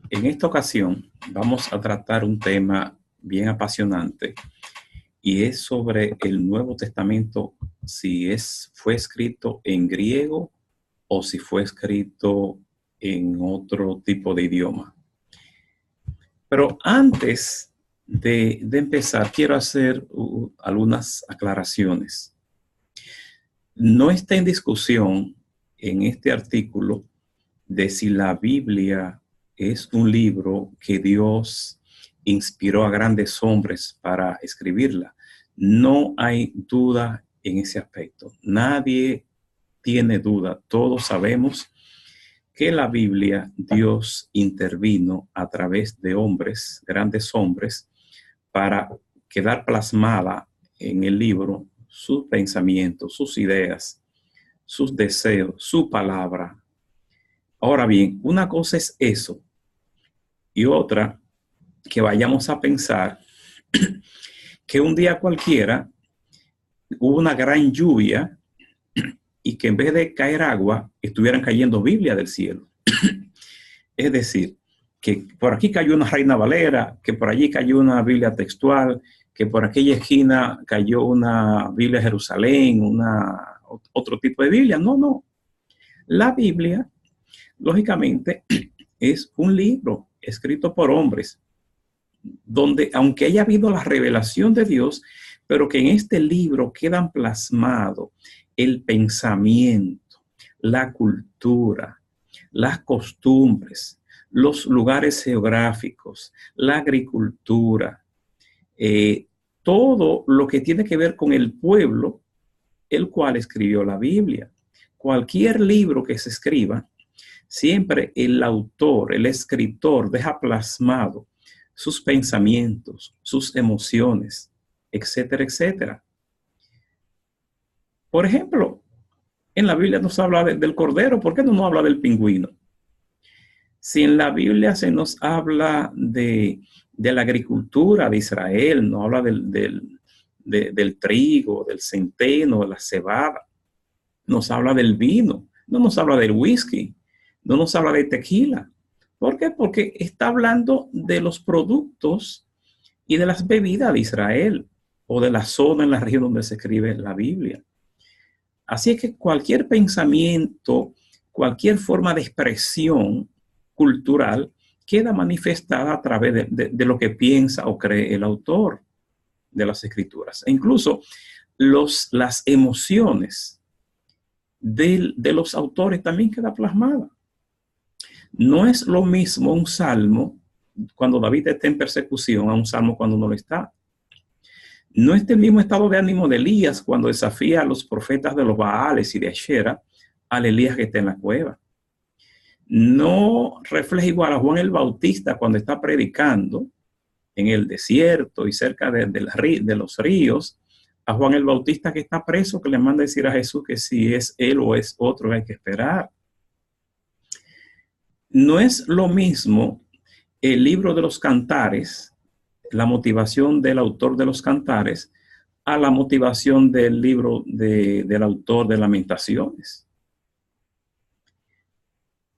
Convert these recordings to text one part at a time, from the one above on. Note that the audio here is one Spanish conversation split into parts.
En esta ocasión vamos a tratar un tema bien apasionante y es sobre el Nuevo Testamento, si fue escrito en griego o si fue escrito en otro tipo de idioma. Pero antes de empezar, quiero hacer algunas aclaraciones. No está en discusión en este artículo de si la Biblia es un libro que Dios inspiró a grandes hombres para escribirla. No hay duda en ese aspecto. Nadie tiene duda. Todos sabemos que la Biblia Dios intervino a través de hombres, grandes hombres, para quedar plasmada en el libro sus pensamientos, sus ideas, sus deseos, su palabra. Ahora bien, una cosa es eso y otra que vayamos a pensar que un día cualquiera hubo una gran lluvia y que en vez de caer agua estuvieran cayendo Biblia del cielo. Es decir, que por aquí cayó una Reina Valera, que por allí cayó una Biblia textual, que por aquella esquina cayó una Biblia de Jerusalén, otro tipo de Biblia. No. La Biblia, lógicamente, es un libro escrito por hombres, donde aunque haya habido la revelación de Dios, pero que en este libro quedan plasmados el pensamiento, la cultura, las costumbres, los lugares geográficos, la agricultura, todo lo que tiene que ver con el pueblo, el cual escribió la Biblia. Cualquier libro que se escriba, siempre el autor, el escritor, deja plasmado sus pensamientos, sus emociones, etcétera, etcétera. Por ejemplo, en la Biblia nos habla del cordero, ¿por qué no nos habla del pingüino? Si en la Biblia se nos habla de la agricultura de Israel, nos habla del trigo, del centeno, de la cebada, nos habla del vino, no nos habla del whisky, no nos habla de tequila. ¿Por qué? Porque está hablando de los productos y de las bebidas de Israel o de la zona en la región donde se escribe la Biblia. Así es que cualquier pensamiento, cualquier forma de expresión cultural queda manifestada a través de lo que piensa o cree el autor de las escrituras. E incluso las emociones de los autores también queda plasmada. No es lo mismo un salmo cuando David está en persecución a un salmo cuando no lo está. No es el mismo estado de ánimo de Elías cuando desafía a los profetas de los Baales y de Ashera al Elías que está en la cueva. No refleja igual a Juan el Bautista cuando está predicando en el desierto y cerca de los ríos, a Juan el Bautista que está preso, que le manda decir a Jesús que si es él o es otro hay que esperar. No es lo mismo el libro de los Cantares, la motivación del autor de los Cantares, a la motivación del libro del autor de Lamentaciones.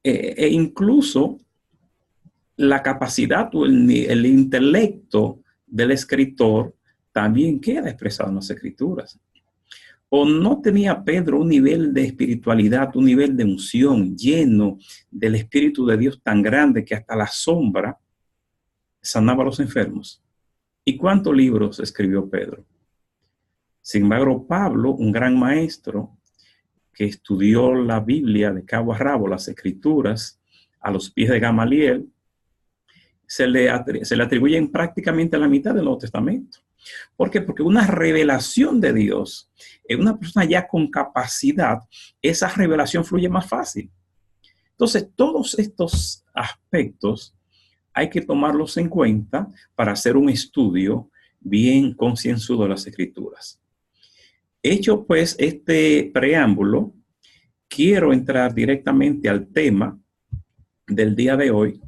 Incluso la capacidad o el intelecto del escritor también queda expresado en las escrituras. ¿O no tenía Pedro un nivel de espiritualidad, un nivel de unción lleno del Espíritu de Dios tan grande que hasta la sombra sanaba a los enfermos? ¿Y cuántos libros escribió Pedro? Sin embargo, Pablo, un gran maestro que estudió la Biblia de cabo a rabo, las escrituras, a los pies de Gamaliel, se le atribuyen prácticamente la mitad del Nuevo Testamento. ¿Por qué? Porque una revelación de Dios, en una persona ya con capacidad, esa revelación fluye más fácil. Entonces, todos estos aspectos hay que tomarlos en cuenta para hacer un estudio bien concienzudo de las Escrituras. Hecho pues este preámbulo, quiero entrar directamente al tema del día de hoy,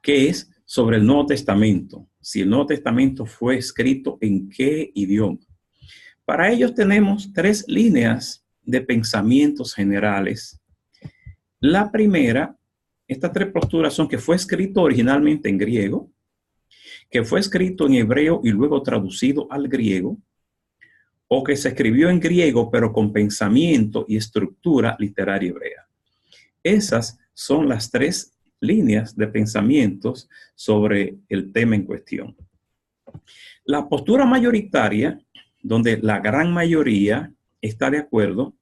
que es sobre el Nuevo Testamento. Si el Nuevo Testamento fue escrito en qué idioma. Para ello tenemos 3 líneas de pensamientos generales. La primera Estas tres posturas son que fue escrito originalmente en griego, que fue escrito en hebreo y luego traducido al griego, o que se escribió en griego pero con pensamiento y estructura literaria hebrea. Esas son las tres líneas de pensamientos sobre el tema en cuestión. La postura mayoritaria, donde la gran mayoría está de acuerdo,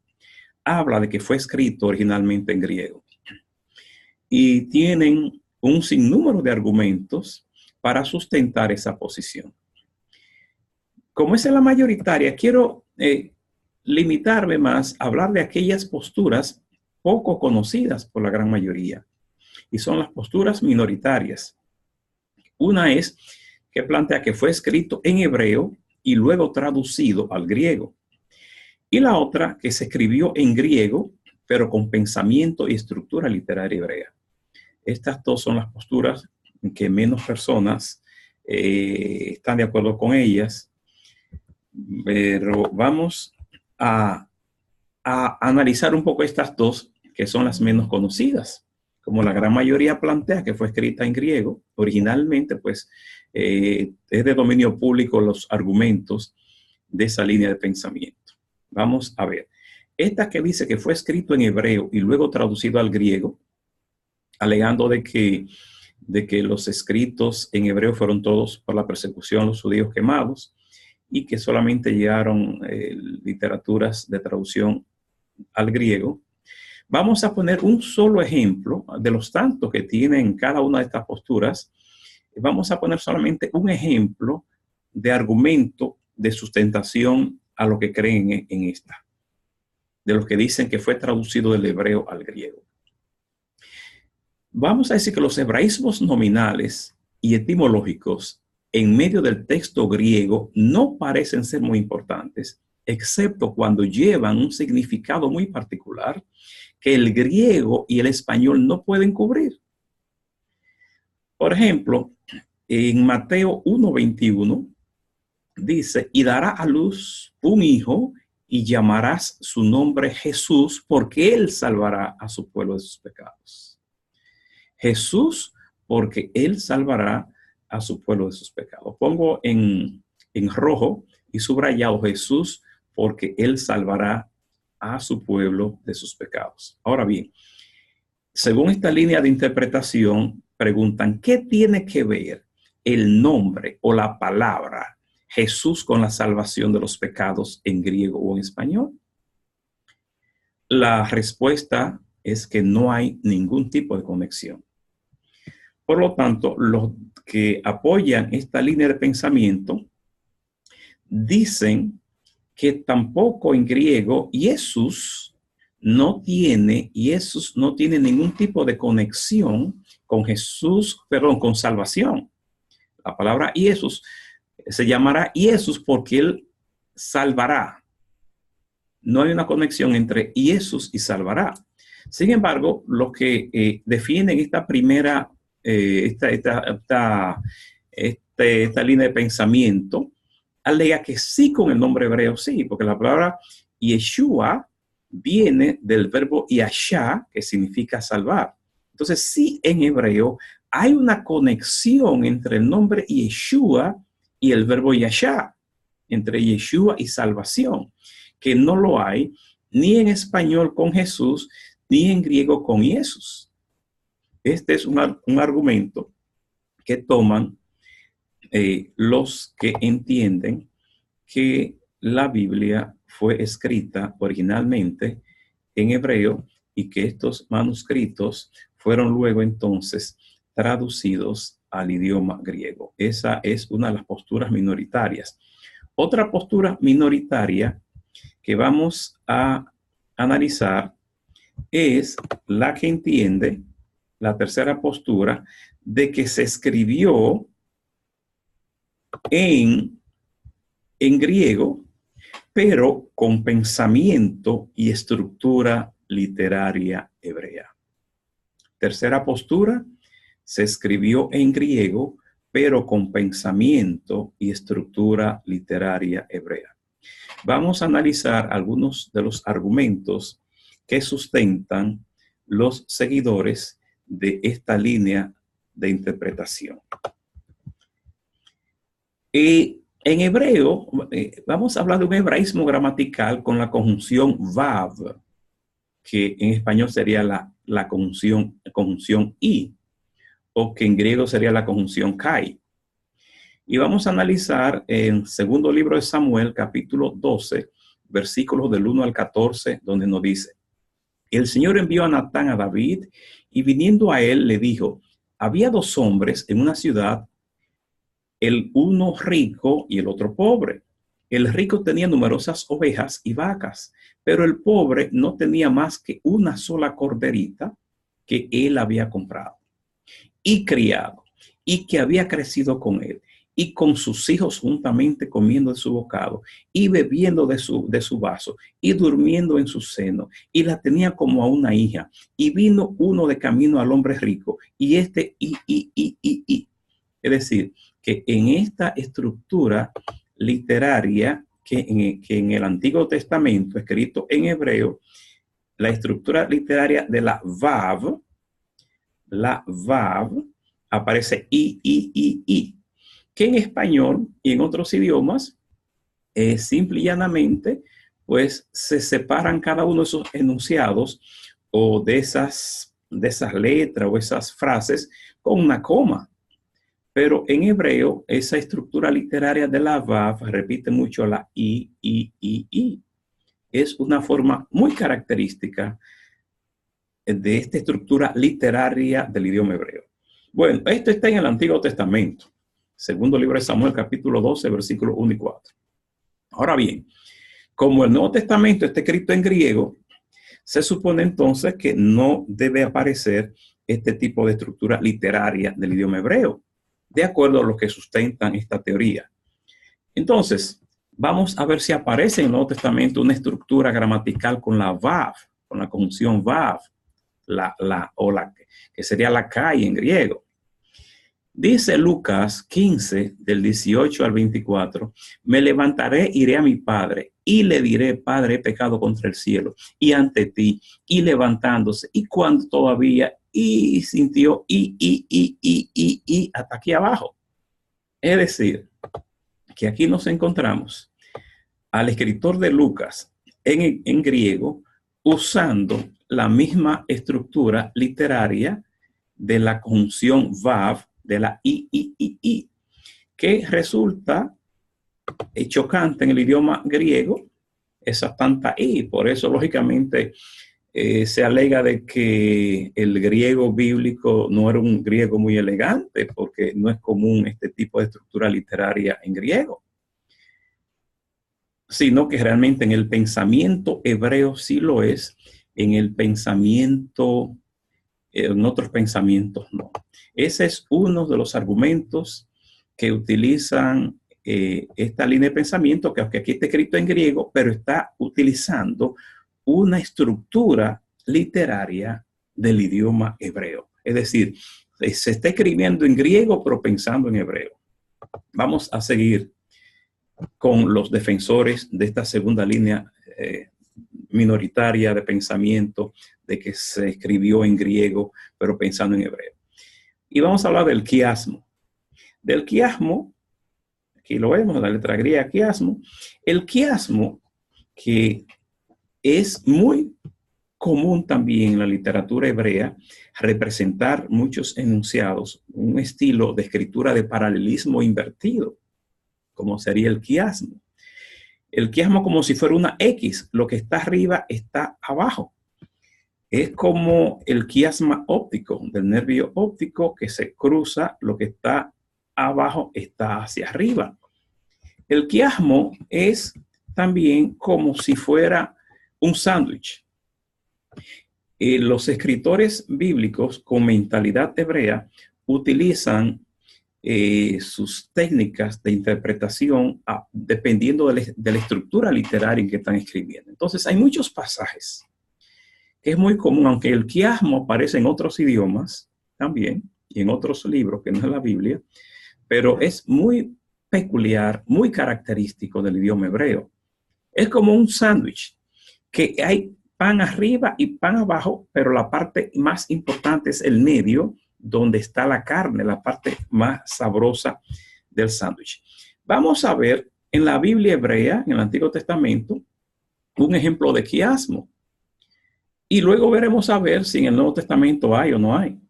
habla de que fue escrito originalmente en griego. Y tienen un sinnúmero de argumentos para sustentar esa posición. Como esa es la mayoritaria, quiero limitarme más a hablar de aquellas posturas poco conocidas por la gran mayoría, y son las posturas minoritarias. Una es que plantea que fue escrito en hebreo y luego traducido al griego. Y la otra que se escribió en griego, pero con pensamiento y estructura literaria hebrea. Estas dos son las posturas en que menos personas están de acuerdo con ellas. Pero vamos a analizar un poco estas dos, que son las menos conocidas. Como la gran mayoría plantea que fue escrita en griego, originalmente, pues es de dominio público los argumentos de esa línea de pensamiento. Vamos a ver. Esta que dice que fue escrito en hebreo y luego traducido al griego, alegando de que los escritos en hebreo fueron todos por la persecución, los judíos quemados, y que solamente llegaron literaturas de traducción al griego. Vamos a poner un solo ejemplo de los tantos que tienen cada una de estas posturas. Vamos a poner solamente un ejemplo de argumento de sustentación a lo que creen en esta, de los que dicen que fue traducido del hebreo al griego. Vamos a decir que los hebraísmos nominales y etimológicos en medio del texto griego no parecen ser muy importantes, excepto cuando llevan un significado muy particular que el griego y el español no pueden cubrir. Por ejemplo, en Mateo 1:21 dice, y dará a luz un hijo y llamarás su nombre Jesús, porque él salvará a su pueblo de sus pecados. Jesús, porque él salvará a su pueblo de sus pecados. Pongo en rojo y subrayado Jesús, porque él salvará a su pueblo de sus pecados. Ahora bien, según esta línea de interpretación, preguntan, ¿qué tiene que ver el nombre o la palabra Jesús con la salvación de los pecados en griego o en español? La respuesta es que no hay ningún tipo de conexión. Por lo tanto, los que apoyan esta línea de pensamiento dicen que tampoco en griego Jesús no tiene ningún tipo de conexión con Jesús, perdón, con salvación. La palabra Jesús se llamará Jesús porque él salvará. No hay una conexión entre Jesús y salvará. Sin embargo, los que defienden esta primera esta línea de pensamiento alega que sí con el nombre hebreo, sí, porque la palabra Yeshua viene del verbo yashá, que significa salvar. Entonces, sí, en hebreo hay una conexión entre el nombre Yeshua y el verbo yashá, entre Yeshua y salvación, que no lo hay ni en español con Jesús, ni en griego con Jesús. Este es un argumento que toman los que entienden que la Biblia fue escrita originalmente en hebreo y que estos manuscritos fueron luego entonces traducidos al idioma griego. Esa es una de las posturas minoritarias. Otra postura minoritaria que vamos a analizar es la que entiende, la tercera postura, de que se escribió en griego, pero con pensamiento y estructura literaria hebrea. Tercera postura, se escribió en griego, pero con pensamiento y estructura literaria hebrea. Vamos a analizar algunos de los argumentos que sustentan los seguidores de esta línea de interpretación. En hebreo, vamos a hablar de un hebraísmo gramatical con la conjunción vav, que en español sería la conjunción i, o que en griego sería la conjunción kai. Y vamos a analizar en segundo libro de Samuel, capítulo 12, versículos del 1 al 14, donde nos dice: el Señor envió a Natán a David, y viniendo a él le dijo: había dos hombres en una ciudad, el uno rico y el otro pobre. El rico tenía numerosas ovejas y vacas, pero el pobre no tenía más que una sola corderita que él había comprado y criado, y que había crecido con él, y con sus hijos juntamente comiendo de su bocado, y bebiendo de su vaso, y durmiendo en su seno, y la tenía como a una hija. Y vino uno de camino al hombre rico, y Es decir, que en esta estructura literaria que en el Antiguo Testamento, escrito en hebreo, la estructura literaria de la vav, aparece i, que en español y en otros idiomas, simple y llanamente, pues se separan cada uno de esos enunciados o de esas letras o esas frases con una coma. Pero en hebreo, esa estructura literaria de la vav repite mucho la i. Es una forma muy característica de esta estructura literaria del idioma hebreo. Bueno, esto está en el Antiguo Testamento, segundo libro de Samuel, capítulo 12, versículos 1 y 4. Ahora bien, como el Nuevo Testamento está escrito en griego, se supone entonces que no debe aparecer este tipo de estructura literaria del idioma hebreo, de acuerdo a lo que sustentan esta teoría. Entonces, vamos a ver si aparece en el Nuevo Testamento una estructura gramatical con la vav, con la conjunción vav, que sería la kai en griego. Dice Lucas 15, del 18 al 24, me levantaré, iré a mi padre y le diré: Padre, he pecado contra el cielo y ante ti. Y levantándose, y cuando todavía, y sintió, y hasta aquí abajo. Es decir, que aquí nos encontramos al escritor de Lucas en griego usando la misma estructura literaria de la conjunción vav, de la i, que resulta chocante en el idioma griego, esa tanta i. Por eso, lógicamente, se alega de que el griego bíblico no era un griego muy elegante, porque no es común este tipo de estructura literaria en griego, sino que realmente en el pensamiento hebreo sí lo es, en el pensamiento, en otros pensamientos no. Ese es uno de los argumentos que utilizan esta línea de pensamiento, que aunque aquí está escrito en griego, pero está utilizando una estructura literaria del idioma hebreo. Es decir, se está escribiendo en griego, pero pensando en hebreo. Vamos a seguir con los defensores de esta segunda línea minoritaria de pensamiento, de que se escribió en griego, pero pensando en hebreo. Y vamos a hablar del quiasmo. Del quiasmo, aquí lo vemos, la letra griega quiasmo. El quiasmo, que es muy común también en la literatura hebrea, representar muchos enunciados, un estilo de escritura de paralelismo invertido, como sería el quiasmo. El quiasmo como si fuera una X, lo que está arriba está abajo. Es como el quiasma óptico, del nervio óptico que se cruza, lo que está abajo está hacia arriba. El quiasmo es también como si fuera un sándwich. Los escritores bíblicos con mentalidad hebrea utilizan sus técnicas de interpretación dependiendo de la estructura literaria en que están escribiendo. Entonces, hay muchos pasajes que es muy común, aunque el quiasmo aparece en otros idiomas también y en otros libros que no es la Biblia, pero es muy peculiar, muy característico del idioma hebreo. Es como un sándwich, que hay pan arriba y pan abajo, pero la parte más importante es el medio, donde está la carne, la parte más sabrosa del sándwich. Vamos a ver en la Biblia hebrea, en el Antiguo Testamento, un ejemplo de quiasmo. Y luego veremos a ver si en el Nuevo Testamento hay o no hay.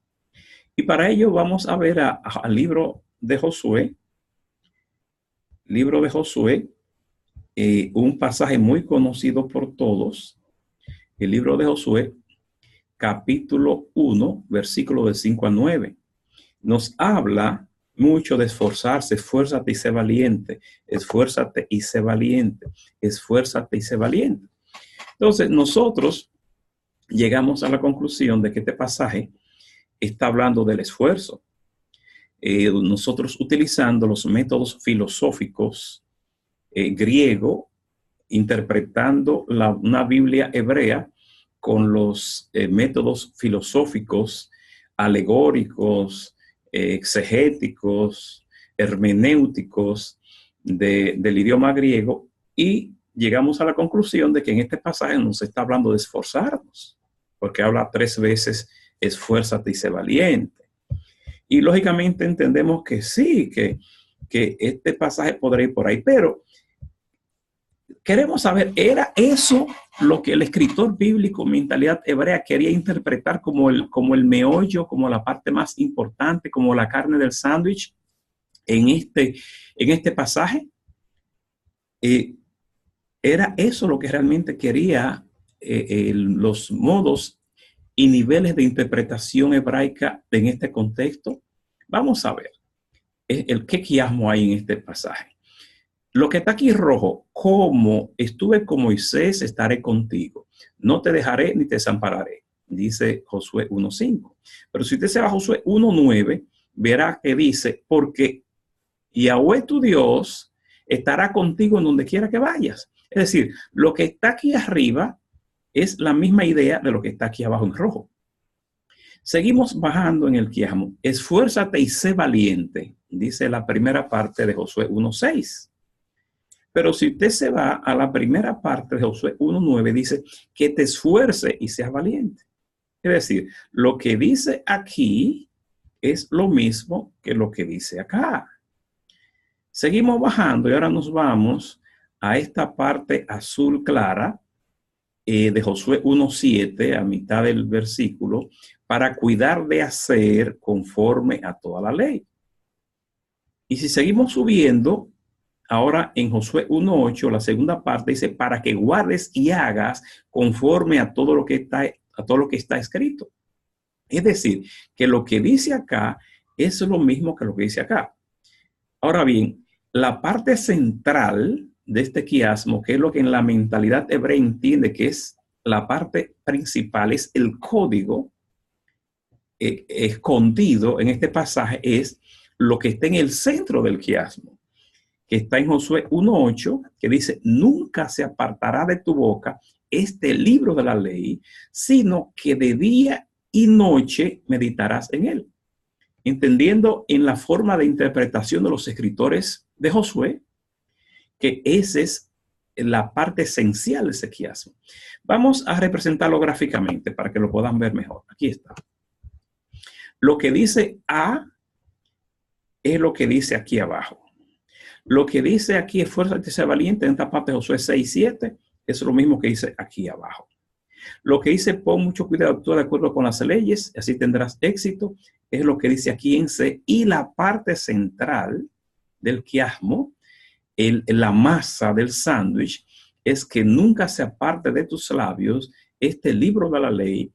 Y para ello vamos a ver al libro de Josué. Libro de Josué, un pasaje muy conocido por todos. El libro de Josué, capítulo 1, versículo de 5 a 9. Nos habla mucho de esforzarse, esfuérzate y sé valiente, esfuérzate y sé valiente, esfuérzate y sé valiente. Entonces, nosotros llegamos a la conclusión de que este pasaje está hablando del esfuerzo. Nosotros utilizando los métodos filosóficos griego, interpretando una Biblia hebrea con los métodos filosóficos, alegóricos, exegéticos, hermenéuticos del idioma griego, y llegamos a la conclusión de que en este pasaje nos está hablando de esforzarnos, porque habla 3 veces esfuérzate y sé valiente. Y lógicamente entendemos que sí, que este pasaje podría ir por ahí, pero queremos saber, ¿era eso lo que el escritor bíblico, mentalidad hebrea, quería interpretar como el meollo, como la parte más importante, como la carne del sándwich en este pasaje? ¿Era eso lo que realmente quería los modos y niveles de interpretación hebraica en este contexto? Vamos a ver qué quiasmo hay en este pasaje. Lo que está aquí rojo, como estuve con Moisés, estaré contigo. No te dejaré ni te desampararé, dice Josué 1.5. Pero si usted se va a Josué 1.9, verá que dice, porque Yahweh tu Dios estará contigo en donde quiera que vayas. Es decir, lo que está aquí arriba es la misma idea de lo que está aquí abajo en rojo. Seguimos bajando en el quiasmo. Esfuérzate y sé valiente, dice la primera parte de Josué 1.6. Pero si usted se va a la primera parte de Josué 1.9, dice que te esfuerce y seas valiente. Es decir, lo que dice aquí es lo mismo que lo que dice acá. Seguimos bajando y ahora nos vamos a esta parte azul clara de Josué 1.7, a mitad del versículo, para cuidar de hacer conforme a toda la ley. Y si seguimos subiendo, ahora en Josué 1.8, la segunda parte dice, para que guardes y hagas conforme a todo lo que está escrito. Es decir, que lo que dice acá es lo mismo que lo que dice acá. Ahora bien, la parte central de este quiasmo, que es lo que en la mentalidad hebrea entiende que es la parte principal, es el código escondido en este pasaje, es lo que está en el centro del quiasmo, que está en Josué 1.8, que dice, nunca se apartará de tu boca este libro de la ley, sino que de día y noche meditarás en él. Entendiendo en la forma de interpretación de los escritores de Josué, que esa es la parte esencial de ese quiasmo. Vamos a representarlo gráficamente para que lo puedan ver mejor. Aquí está. Lo que dice A es lo que dice aquí abajo. Lo que dice aquí, esfuérzate y sé valiente, en esta parte de Josué 6.7, es lo mismo que dice aquí abajo. Lo que dice, pon mucho cuidado, actúa de acuerdo con las leyes, así tendrás éxito, es lo que dice aquí en C. Y la parte central del quiasmo, la masa del sándwich, es que nunca se aparte de tus labios este libro de la ley,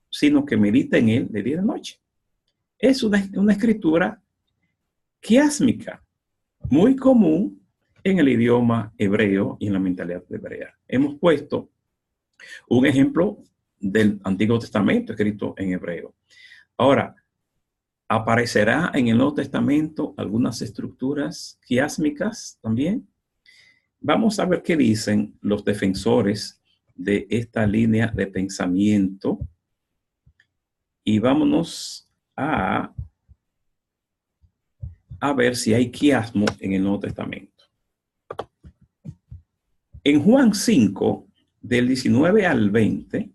sino que medita en él de día y de noche. Es una escritura quiásmica, muy común en el idioma hebreo y en la mentalidad hebrea. Hemos puesto un ejemplo del Antiguo Testamento escrito en hebreo. Ahora, ¿aparecerá en el Nuevo Testamento algunas estructuras quiásmicas también? Vamos a ver qué dicen los defensores de esta línea de pensamiento y vámonos a ver si hay quiasmo en el Nuevo Testamento. En Juan 5, del 19 al 20,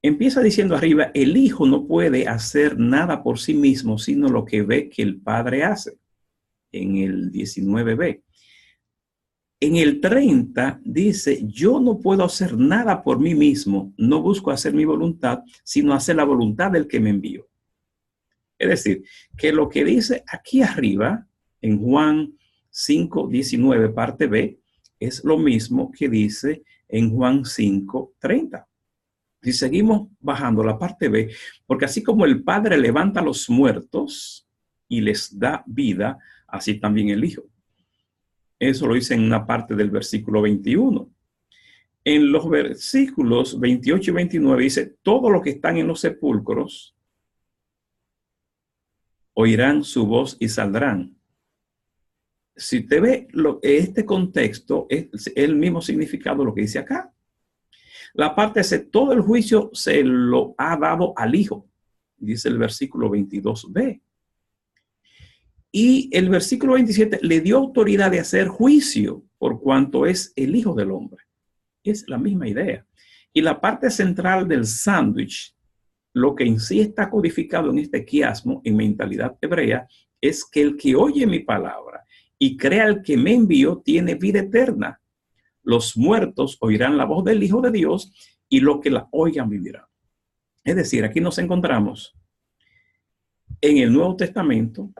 empieza diciendo arriba, el hijo no puede hacer nada por sí mismo, sino lo que ve que el padre hace, en el 19b. En el 30 dice, yo no puedo hacer nada por mí mismo, no busco hacer mi voluntad, sino hacer la voluntad del que me envió. Es decir, que lo que dice aquí arriba, en Juan 5:19, parte B, es lo mismo que dice en Juan 5:30. Si seguimos bajando la parte B, porque así como el Padre levanta a los muertos y les da vida, así también el Hijo. Eso lo dice en una parte del versículo 21. En los versículos 28 y 29 dice, todos los que están en los sepulcros oirán su voz y saldrán. Si usted ve este contexto, es el mismo significado de lo que dice acá. La parte dice, todo el juicio se lo ha dado al Hijo, dice el versículo 22b. Y el versículo 27 le dio autoridad de hacer juicio por cuanto es el Hijo del Hombre. Es la misma idea. Y la parte central del sándwich, lo que en sí está codificado en este quiasmo, en mentalidad hebrea, es que el que oye mi palabra y crea al que me envió tiene vida eterna. Los muertos oirán la voz del Hijo de Dios y los que la oigan vivirán. Es decir, aquí nos encontramos en el Nuevo Testamento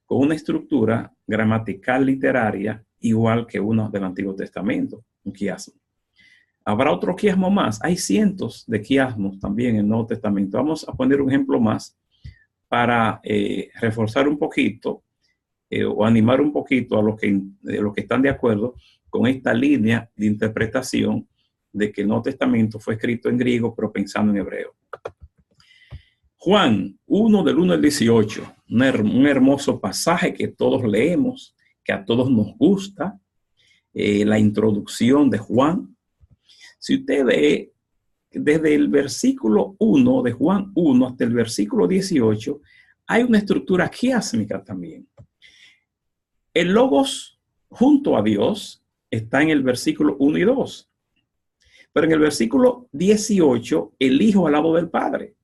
con una estructura gramatical literaria igual que una del Antiguo Testamento, un quiasmo. Habrá otro quiasmo más. Hay cientos de quiasmos también en el Nuevo Testamento. Vamos a poner un ejemplo más para reforzar un poquito o animar un poquito a los que están de acuerdo con esta línea de interpretación de que el Nuevo Testamento fue escrito en griego, pero pensando en hebreo. Juan 1 del 1 al 18, un hermoso pasaje que todos leemos, que a todos nos gusta, la introducción de Juan. Si usted ve desde el versículo 1 de Juan 1 hasta el versículo 18, hay una estructura quiásmica también. El logos junto a Dios está en el versículo 1 y 2. Pero en el versículo 18, el Hijo al lado del Padre.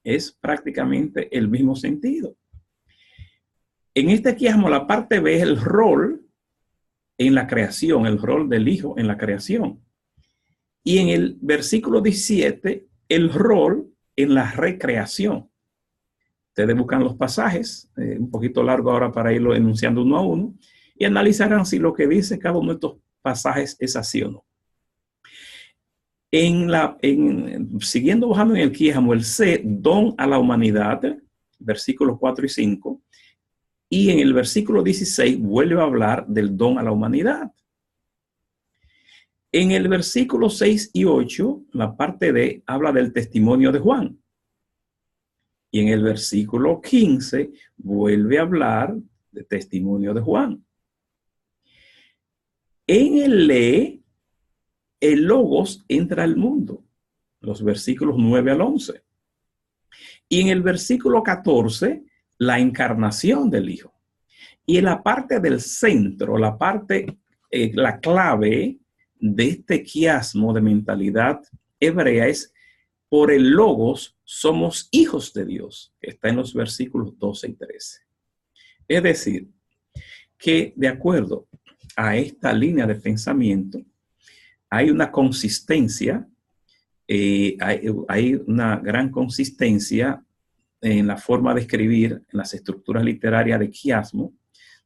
Es prácticamente el mismo sentido. En este quiasmo, la parte B es el rol en la creación, el rol del Hijo en la creación. Y en el versículo 17, el rol en la recreación. Ustedes buscan los pasajes, un poquito largo ahora para irlo enunciando uno a uno, y analizarán si lo que dice cada uno de estos pasajes es así o no. Siguiendo bajando en el quiasmo, el C, don a la humanidad, versículos 4 y 5, y en el versículo 16 vuelve a hablar del don a la humanidad. En el versículo 6 y 8, la parte D habla del testimonio de Juan. Y en el versículo 15 vuelve a hablar del testimonio de Juan. En el E, el logos entra al mundo, los versículos 9 al 11. Y en el versículo 14, la encarnación del Hijo. Y en la parte del centro, la clave de este quiasmo de mentalidad hebrea es, por el logos somos hijos de Dios, que está en los versículos 12 y 13. Es decir, que de acuerdo a esta línea de pensamiento, hay una consistencia, hay una gran consistencia en la forma de escribir, en las estructuras literarias de quiasmo,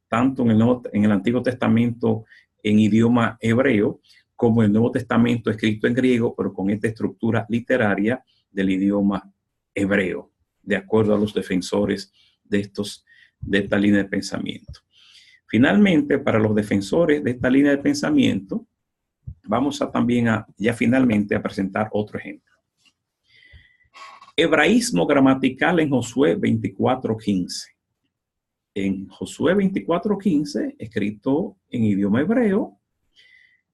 tanto en el Antiguo Testamento en idioma hebreo, como el Nuevo Testamento escrito en griego, pero con esta estructura literaria del idioma hebreo, de acuerdo a los defensores de esta línea de pensamiento. Finalmente, para los defensores de esta línea de pensamiento, vamos finalmente a presentar otro ejemplo. Hebraísmo gramatical en Josué 24:15. En Josué 24:15, escrito en idioma hebreo,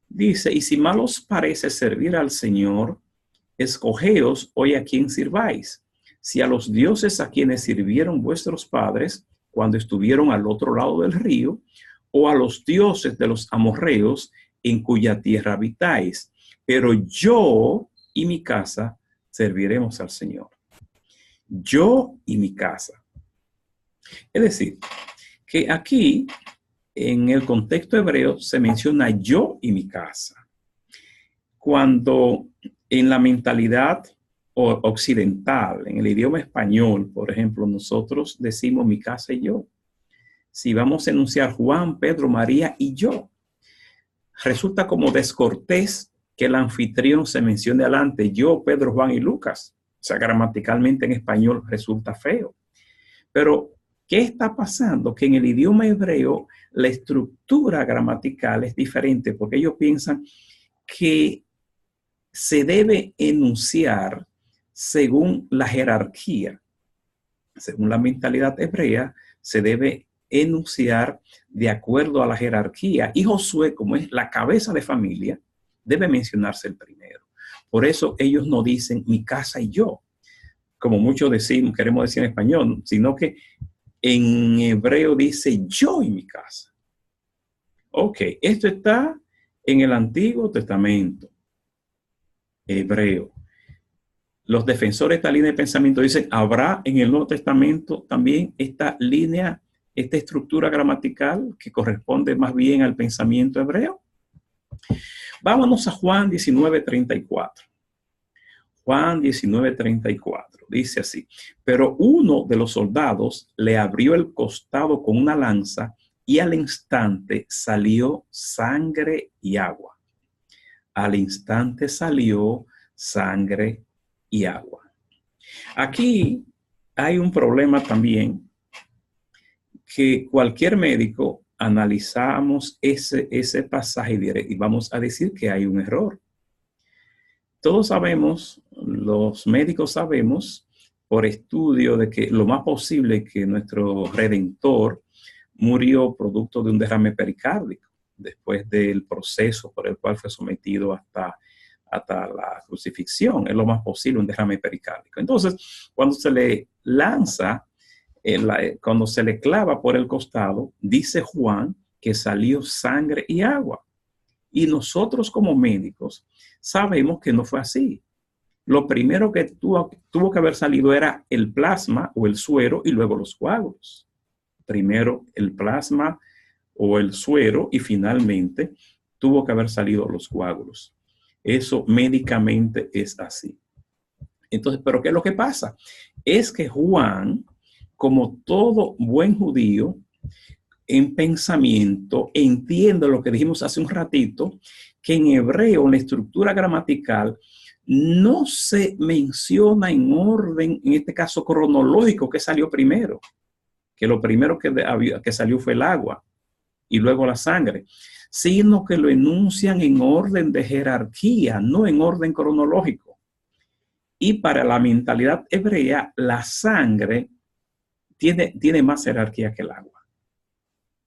dice, y si mal os parece servir al Señor, escogeos hoy a quien sirváis, si a los dioses a quienes sirvieron vuestros padres cuando estuvieron al otro lado del río, o a los dioses de los amorreos en cuya tierra habitáis. pero yo y mi casa serviremos al Señor. Yo y mi casa. Es decir, que aquí, en el contexto hebreo, se menciona yo y mi casa. Cuando en la mentalidad occidental, en el idioma español, por ejemplo, nosotros decimos mi casa y yo. Si vamos a enunciar Juan, Pedro, María y yo, resulta como descortés que el anfitrión se mencione adelante yo, Pedro, Juan y Lucas. O sea, gramaticalmente en español resulta feo. Pero, ¿qué está pasando? Que en el idioma hebreo la estructura gramatical es diferente porque ellos piensan que se debe enunciar según la jerarquía. Según la mentalidad hebrea, se debe enunciar de acuerdo a la jerarquía. Y Josué, como es la cabeza de familia, debe mencionarse el primero. Por eso ellos no dicen mi casa y yo, como muchos decimos, queremos decir en español, sino que en hebreo dice yo y mi casa. Ok, esto está en el Antiguo Testamento hebreo. Los defensores de esta línea de pensamiento dicen, habrá en el Nuevo Testamento también esta línea, esta estructura gramatical que corresponde más bien al pensamiento hebreo. Vámonos a Juan 19:34. Juan 19:34 dice así, pero uno de los soldados le abrió el costado con una lanza y al instante salió sangre y agua. Al instante salió sangre y agua. Aquí hay un problema también que cualquier médico analizamos ese pasaje y vamos a decir que hay un error. Todos sabemos, los médicos sabemos por estudio de que lo más posible que nuestro Redentor murió producto de un derrame pericárdico después del proceso por el cual fue sometido hasta la crucifixión. Es lo más posible un derrame pericárdico. Entonces, cuando se le lanza, cuando se le clava por el costado, dice Juan que salió sangre y agua. Y nosotros como médicos sabemos que no fue así. Lo primero que tuvo que haber salido era el plasma o el suero y luego los coágulos. Primero el plasma o el suero y finalmente tuvo que haber salido los coágulos. Eso médicamente es así. Entonces, ¿pero qué es lo que pasa? Es que Juan, como todo buen judío, en pensamiento, entiende lo que dijimos hace un ratito, que en hebreo, en la estructura gramatical, no se menciona en orden, en este caso cronológico, que salió primero, que lo primero que salió fue el agua y luego la sangre, sino que lo enuncian en orden de jerarquía, no en orden cronológico. Y para la mentalidad hebrea, la sangre tiene más jerarquía que el agua.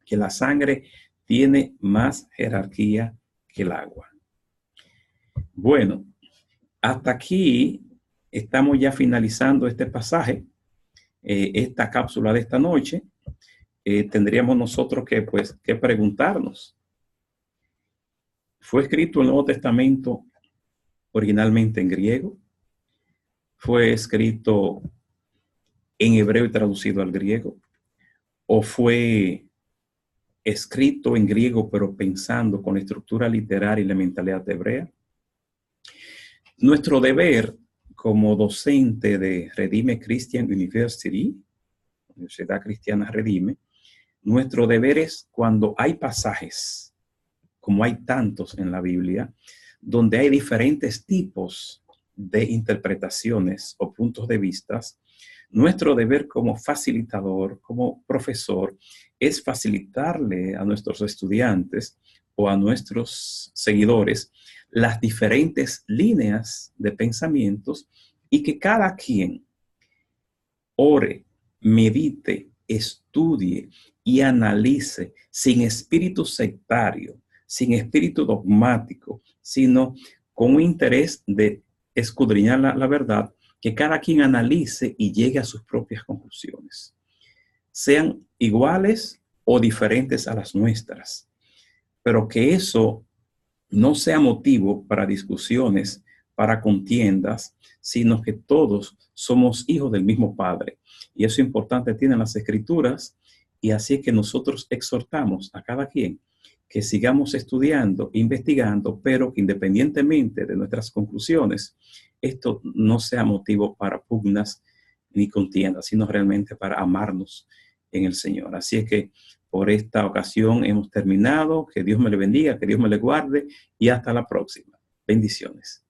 Que la sangre tiene más jerarquía que el agua. Bueno, hasta aquí estamos ya finalizando este pasaje, esta cápsula de esta noche. Tendríamos nosotros que preguntarnos, ¿fue escrito el Nuevo Testamento originalmente en griego? ¿Fue escrito en hebreo y traducido al griego? ¿O fue escrito en griego pero pensando con la estructura literaria y la mentalidad hebrea? Nuestro deber como docente de Redeemer Christian University, Universidad Cristiana Redime, nuestro deber es cuando hay pasajes, como hay tantos en la Biblia, donde hay diferentes tipos de interpretaciones o puntos de vista, nuestro deber como facilitador, como profesor, es facilitarle a nuestros estudiantes o a nuestros seguidores las diferentes líneas de pensamientos y que cada quien ore, medite, estudie y analice sin espíritu sectario, sin espíritu dogmático, sino con un interés de escudriñar la verdad, que cada quien analice y llegue a sus propias conclusiones, sean iguales o diferentes a las nuestras, pero que eso no sea motivo para discusiones, para contiendas, sino que todos somos hijos del mismo Padre. Y eso importante tienen las Escrituras, y así es que nosotros exhortamos a cada quien que sigamos estudiando, investigando, pero que independientemente de nuestras conclusiones, esto no sea motivo para pugnas ni contiendas, sino realmente para amarnos en el Señor. Así es que por esta ocasión hemos terminado. Que Dios me le bendiga, que Dios me le guarde y hasta la próxima. Bendiciones.